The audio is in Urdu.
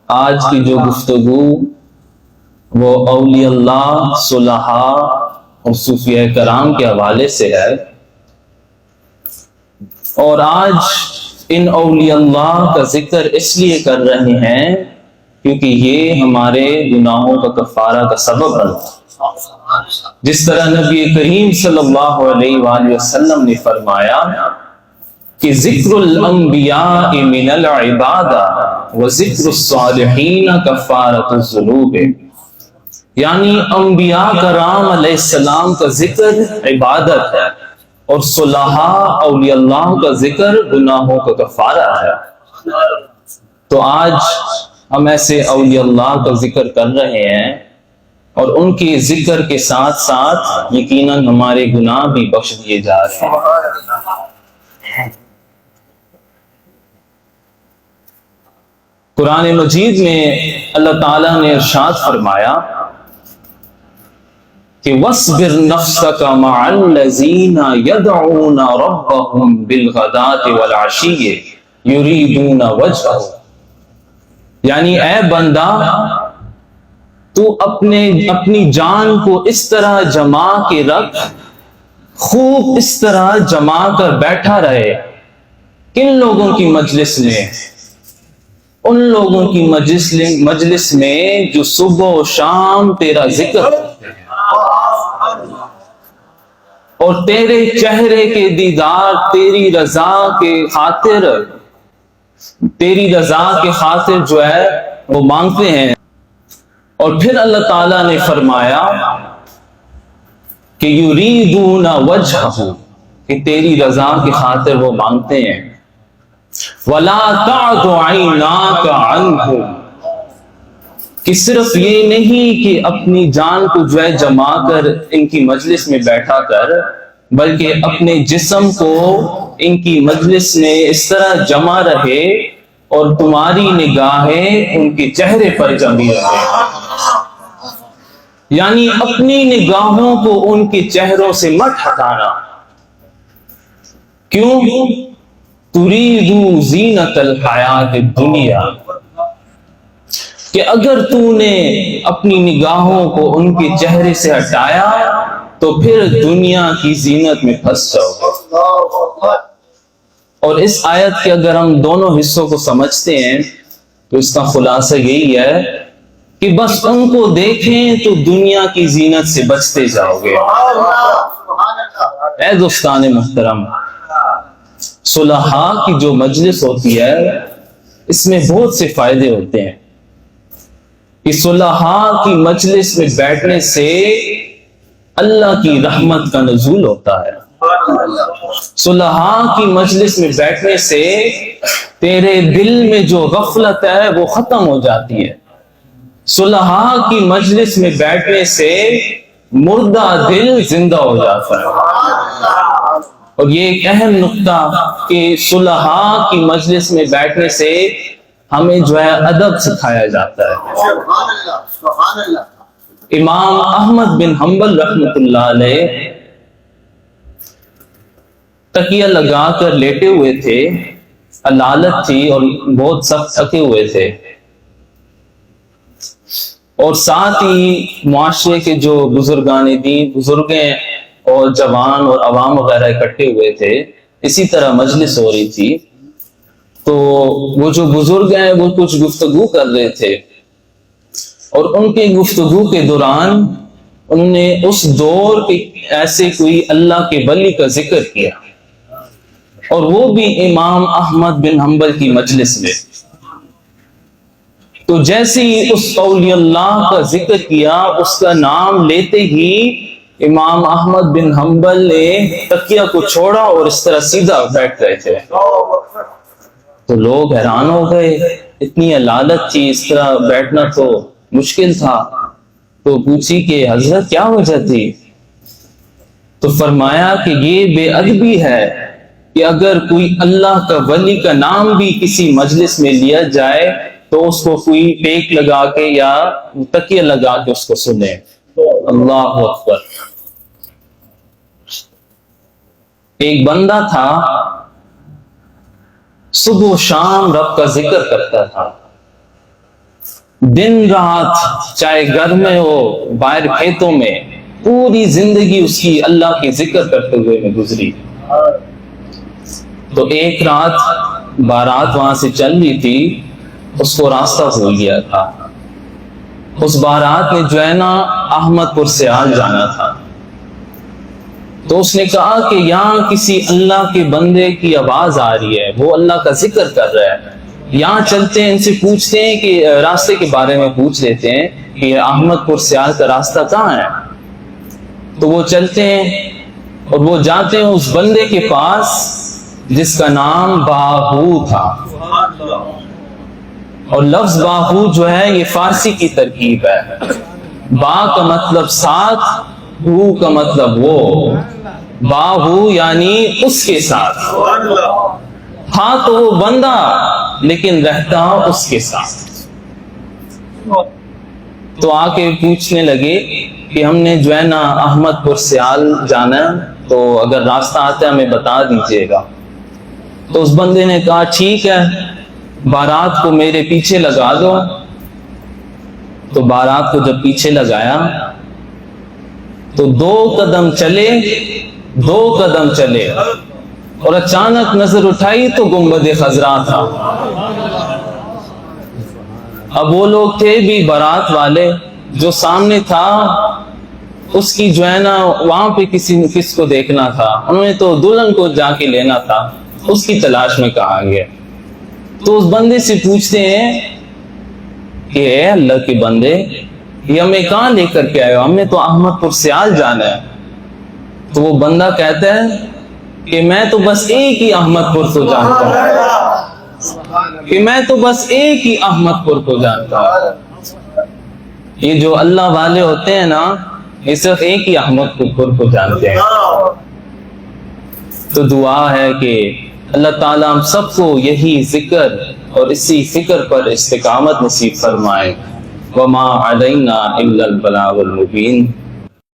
آج کی جو گفتگو وہ اولیاء اللہ، صلحاء اور صوفیاء کرام کے حوالے سے ہے، اور آج ان اولیاء اللہ کا ذکر اس لیے کر رہے ہیں کیونکہ یہ ہمارے گناہوں کا کفارہ کا سبب بنتا ہے۔ جس طرح نبی کریم صلی اللہ علیہ وآلہ وسلم نے فرمایا کہ ذکر الانبیاء من العبادہ وذکر الصالحین کفارۃ الذنوب، یعنی انبیاء کرام علیہ السلام کا ذکر عبادت ہے اور صلحاء اولیاء اللہ کا ذکر گناہوں کا کفارہ ہے۔ تو آج ہم ایسے اولیاء اللہ کا ذکر کر رہے ہیں اور ان کے ذکر کے ساتھ ساتھ یقیناً ہمارے گناہ بھی بخش دیے جا رہے ہیں۔ قرآن مجید میں اللہ تعالیٰ نے ارشاد فرمایا کہ وَاصْبِرْ نَفْسَكَ مَعَ الَّذِينَ يَدْعُونَ رَبَّهُمْ بِالْغَدَاةِ وَالْعَشِيِّ يُرِيدُونَ وَجْهَهُ، یعنی اے بندہ تو اپنی جان کو اس طرح جما کے رکھ، خوب اس طرح جما کر بیٹھا رہے کن لوگوں کی مجلس میں؟ ان لوگوں کی مجلس میں جو صبح و شام تیرا ذکر کرتے ہیں اور تیرے چہرے کے دیدار، تیری رضا کے خاطر جو ہے وہ مانگتے ہیں۔ اور پھر اللہ تعالیٰ نے فرمایا کہ یریدون وجہہ، کہ تیری رضا کی خاطر وہ مانگتے ہیں۔ وَلَا تَعْدُ عَيْنَاكَ عَنْهُمْ، کہ صرف یہ نہیں کہ اپنی جان کو جو ہے جما کر ان کی مجلس میں بیٹھا کر، بلکہ اپنے جسم کو ان کی مجلس میں اس طرح جمع رہے اور تمہاری نگاہیں ان کے چہرے پر جمی رہے، یعنی اپنی نگاہوں کو ان کے چہروں سے مت ہٹانا۔ کیوں؟ تُرِيدُ زِينَةَ الْحَيَاةِ الدُّنْيَا، کہ اگر تو نے اپنی نگاہوں کو ان کے چہرے سے ہٹایا تو پھر دنیا کی زینت میں پھنس جاؤ گے۔ اور اس آیت کے اگر ہم دونوں حصوں کو سمجھتے ہیں تو اس کا خلاصہ یہی ہے کہ بس ان کو دیکھیں تو دنیا کی زینت سے بچتے جاؤ گے۔ اے دوستان محترم، صلحاء کی جو مجلس ہوتی ہے اس میں بہت سے فائدے ہوتے ہیں۔ اس صلحاء کی مجلس میں بیٹھنے سے اللہ کی رحمت کا نزول ہوتا ہے۔ صلحاء کی مجلس میں بیٹھنے سے تیرے دل میں جو غفلت ہے وہ ختم ہو جاتی ہے۔ صلحاء کی مجلس میں بیٹھنے سے مردہ دل زندہ ہو جاتا ہے۔ اور یہ ایک اہم نقطہ کہ صلحاء کی مجلس میں بیٹھنے سے ہمیں جو ہے ادب سکھایا جاتا ہے۔ امام احمد بن حنبل رحمۃ اللہ علیہ تکیہ لگا کر لیٹے ہوئے تھے، علالت تھی اور بہت سخت تھکے ہوئے تھے، اور ساتھ ہی معاشرے کے جو بزرگان دین، بزرگیں اور جوان اور عوام وغیرہ اکٹھے ہوئے تھے، اسی طرح مجلس ہو رہی تھی۔ تو وہ جو بزرگ ہیں وہ کچھ گفتگو کر رہے تھے، اور ان کی گفتگو کے دوران انہوں نے اس دور کے ایسے کوئی اللہ کے ولی کا ذکر کیا، اور وہ بھی امام احمد بن حنبل کی مجلس میں۔ تو جیسے ہی اس اولیاء اللہ کا ذکر کیا، اس کا نام لیتے ہی امام احمد بن حنبل نے تکیہ کو چھوڑا اور اس طرح سیدھا بیٹھ گئے تھے۔ تو لوگ حیران ہو گئے، اتنی علالت تھی، اس طرح بیٹھنا تو مشکل تھا۔ تو پوچھی کہ حضرت کیا وجہ تھی؟ تو فرمایا کہ یہ بے ادبی ہے کہ اگر کوئی اللہ کا ولی کا نام بھی کسی مجلس میں لیا جائے تو اس کو کوئی ٹیک لگا کے یا تکیہ لگا کے اس کو سنے۔ اللہ اکبر۔ ایک بندہ تھا، صبح و شام رب کا ذکر کرتا تھا، دن رات چاہے گھر میں ہو باہر کھیتوں میں، پوری زندگی اس کی اللہ کی ذکر کرتے ہوئے میں گزری۔ تو ایک رات بارات وہاں سے چل رہی تھی، اس کو راستہ بھول گیا تھا۔ اس بارات نے جو ہے نا احمد پور سیال جانا تھا، تو اس نے کہا کہ یہاں کسی اللہ کے بندے کی آواز آ رہی ہے، وہ اللہ کا ذکر کر رہا ہے، یہاں چلتے ہیں، ان سے پوچھتے ہیں کہ راستے کے بارے میں پوچھ لیتے ہیں کہ احمد پور سیال کا راستہ کہاں ہے۔ تو وہ چلتے ہیں اور وہ جاتے ہیں اس بندے کے پاس جس کا نام باہو تھا، اور لفظ باہو جو ہے یہ فارسی کی ترکیب ہے، با کا مطلب ساتھ، ہو کا مطلب وہ، باہو یعنی اس کے ساتھ، ہاں تو وہ بندہ لیکن رہتا اس کے ساتھ۔ تو آ کے پوچھنے لگے کہ ہم نے جو ہے نا احمد پور سیال جانا ہے، تو اگر راستہ آتا ہے ہمیں بتا دیجیے گا۔ تو اس بندے نے کہا ٹھیک ہے، بارات کو میرے پیچھے لگا دو۔ تو بارات کو جب پیچھے لگایا تو 2 قدم چلے اور اچانک نظر اٹھائی تو گنبد خضرا تھا۔ اب وہ لوگ تھے بھی بارات والے، جو سامنے تھا اس کی جو ہے نا وہاں پہ کس کو دیکھنا تھا، انہوں نے تو دلہن کو جا کے لینا تھا، اس کی تلاش میں کہا گیا۔ تو اس بندے سے پوچھتے ہیں کہ اے اللہ کے بندے، یہ ہمیں کہاں لے کر کے آئے ہو؟ ہمیں تو احمد پور سیال جانا ہے۔ تو وہ بندہ کہتا ہے کہ میں تو بس ایک ہی احمد پور کو جانتا ہوں، کہ میں تو بس ایک ہی احمد پور کو جانتا ہوں۔ یہ جو اللہ والے ہوتے ہیں نا، یہ صرف ایک ہی احمد پور کو جانتے ہیں۔ تو دعا ہے کہ اللہ تعالیٰ ہم سب کو یہی ذکر اور اسی فکر پر استقامت نصیب فرمائے۔ وما علینا الا البلاغ المبین۔